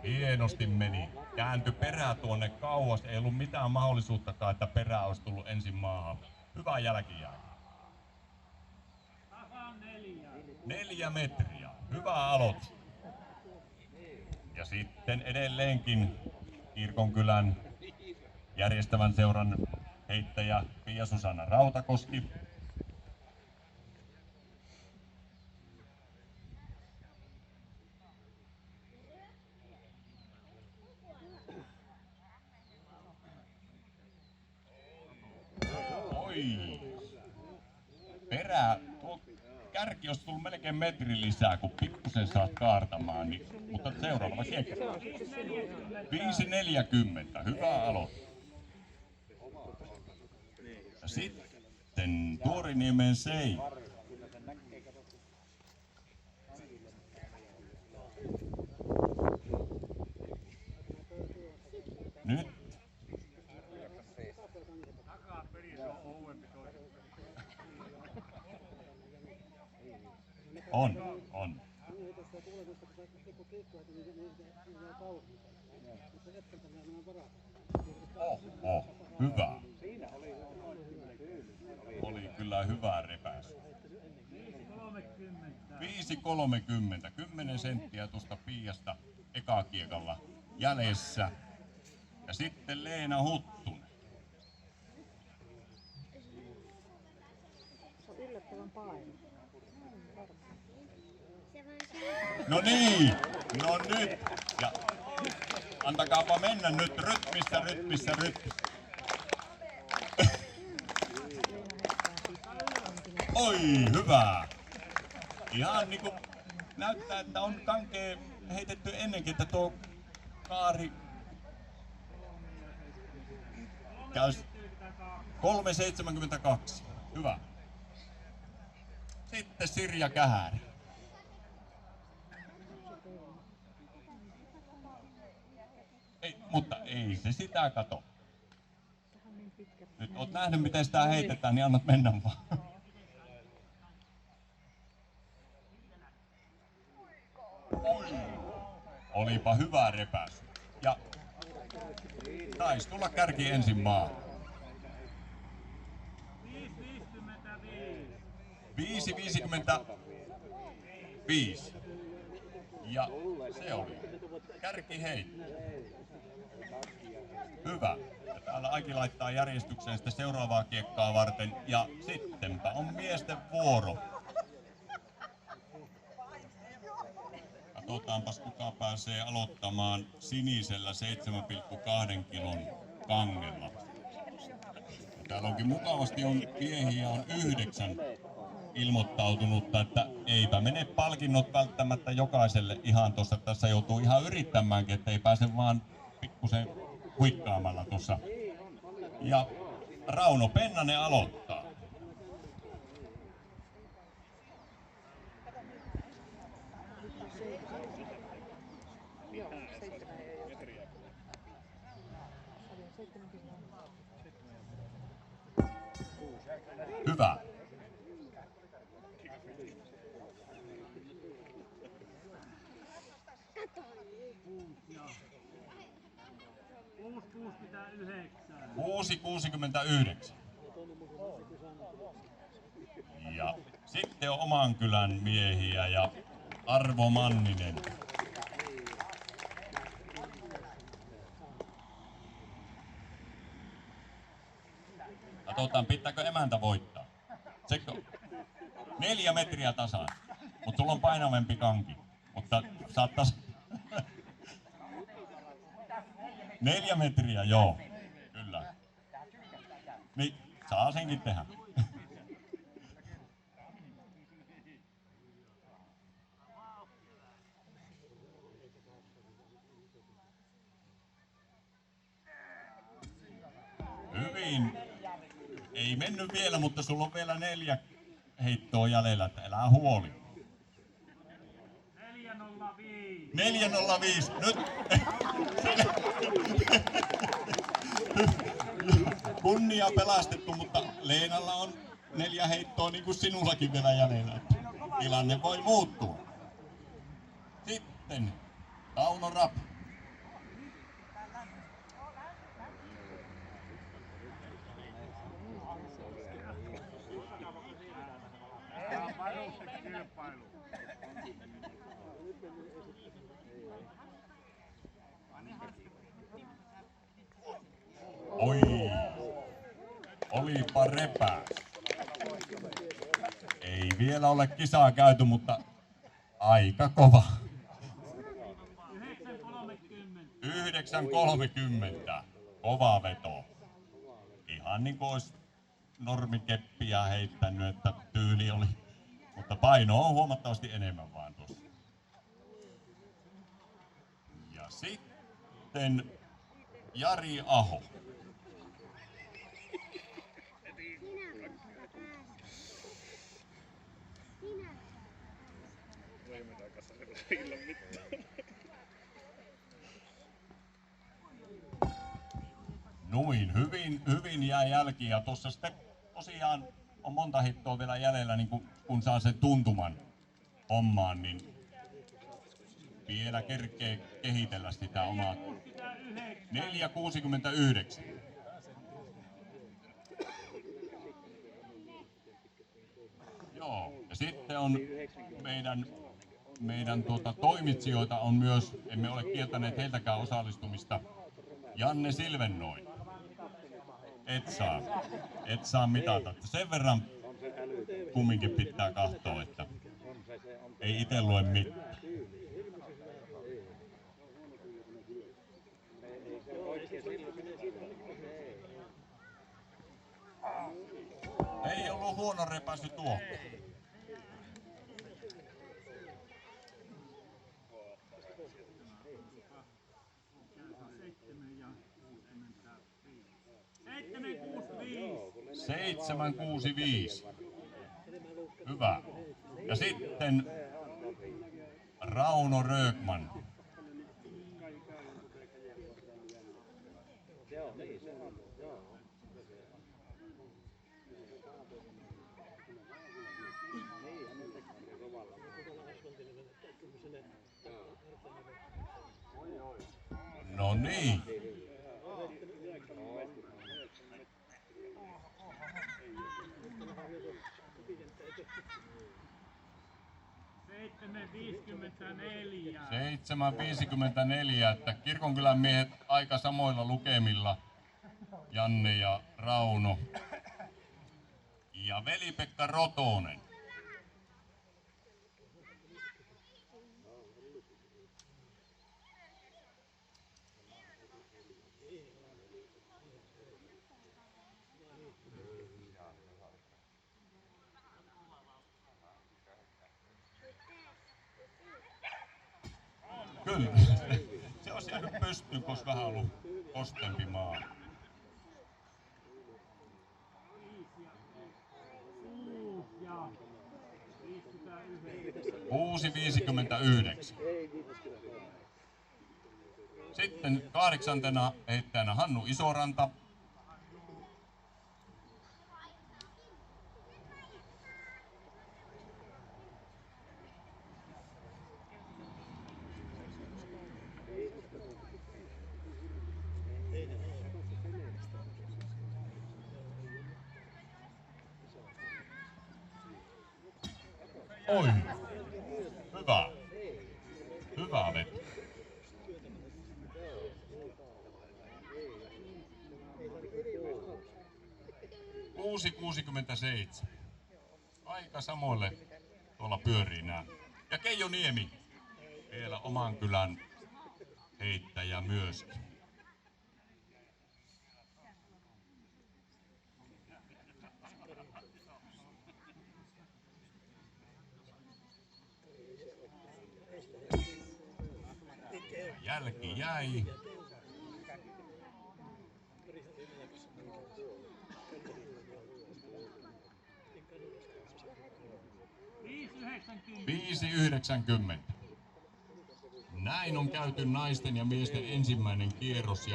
Hienosti meni. Kääntyi perä tuonne kauas. Ei ollut mitään mahdollisuuttakaan, että perä olisi tullut ensin maahan. Hyvä jälkijää. 4 metriä. Hyvä aloitus. Ja sitten edelleenkin Kirkonkylän järjestävän seuran heittäjä Pia-Susanna Rautakoski. Oi! Tuo kärki olisi tullut melkein metri lisää, kun pikkusen saat kaartamaan, niin, mutta seuraava kiekko. 5.40, hyvä aloitus. Ja sitten Tuoriniemen Sei. Nyt. On. Hyvä. Oli kyllä hyvä repäsy. 5.30, 10 senttiä tuosta Piiasta ekakiekalla jäljessä. Ja sitten Leena Huttunen. Se on yllättävän paino. No niin, no nyt. Ja antakaapa mennä nyt rytmissä. Oi, hyvä. Ihan niinku näyttää, että on kankea heitetty ennenkin, että tuo kaari käy 3.72. Hyvä. Sitten Sirja Kähärä. Mutta ei se sitä kato. Nyt oot nähnyt miten sitä heitetään, niin annat mennä vaan. Olipa hyvä repäsy. Ja taisi tulla kärki ensin maahan. 5.55. Ja se oli kärki heitto. Hyvä. Ja täällä Aiki laittaa järjestykseen sitten seuraavaa kiekkaa varten. Ja sittenpä on miesten vuoro. Katsotaanpas kuka pääsee aloittamaan sinisellä 7,2 kilon kangella. Ja täällä onkin mukavasti miehiä on 9 ilmoittautunutta, että eipä mene palkinnot välttämättä jokaiselle ihan tuossa. Tässä joutuu ihan yrittämäänkin, ettei pääse vaan pikkusen huikkaamalla tuossa. Ja Rauno Pennanen aloittaa. Hyvä. Kuusi 69. Ja sitten on oman kylän miehiä ja Arvo Manninen. Katsotaan, pitääkö emäntä voittaa. 4 metriä tasaan, mutta sulla on painavempi kanki. Mutta saattais 4 metriä, joo. Kyllä. Niin, saa senkin tehdä. Hyvin. Ei mennyt vielä, mutta sulla on vielä 4 heittoa jäljellä, että älä huoli. 4.05. Nyt. Kunnia pelastettu, mutta Leenalla on 4 heittoa niin kuin sinullakin vielä jäljellä. Tilanne voi muuttua. Sitten Tauno Rapp. Olipa repää. Ei vielä ole kisaa käyty, mutta aika kova. 9.30. Kova veto. Ihan niin kuin olisi normikeppiä heittänyt, että tyyli oli. Mutta paino on huomattavasti enemmän vaan tuossa. Ja sitten Jari Aho. Noin, hyvin jää jälki ja tuossa sitten tosiaan on monta hittoa vielä jäljellä, niin kun saa sen tuntuman hommaan, niin vielä kerkee kehitellä sitä omaa 4.69. Joo, ja sitten on meidän toimitsijoita on myös, emme ole kieltäneet heiltäkään osallistumista, Janne Silvennoin. Et saa mitata. Sen verran kumminkin pitää katsoa, että ei itse lue mitään. Ei ollut huono repäsy tuo. Seitsemän 65. Hyvä. Ja sitten Rauno Röökman. No niin. Seitsemän 54, että Kirkonkylän miehet aika samoilla lukemilla, Janne ja Rauno. Ja Veli-Pekka Rotonen. Kyllä. Se olisi jäänyt pystyyn, koska vähän ollut kostempi maa. 6.59. Sitten 8. heittäjänä Hannu Isoranta. Oi, hyvä. Hyvä veto. Kuusi 6.67. Aika samoille tuolla pyörii nää. Ja Keijo Niemi, vielä oman kylän heittäjä myöskin. Jälki jäi. Viisi 90. Näin on käyty naisten ja miesten ensimmäinen kierros.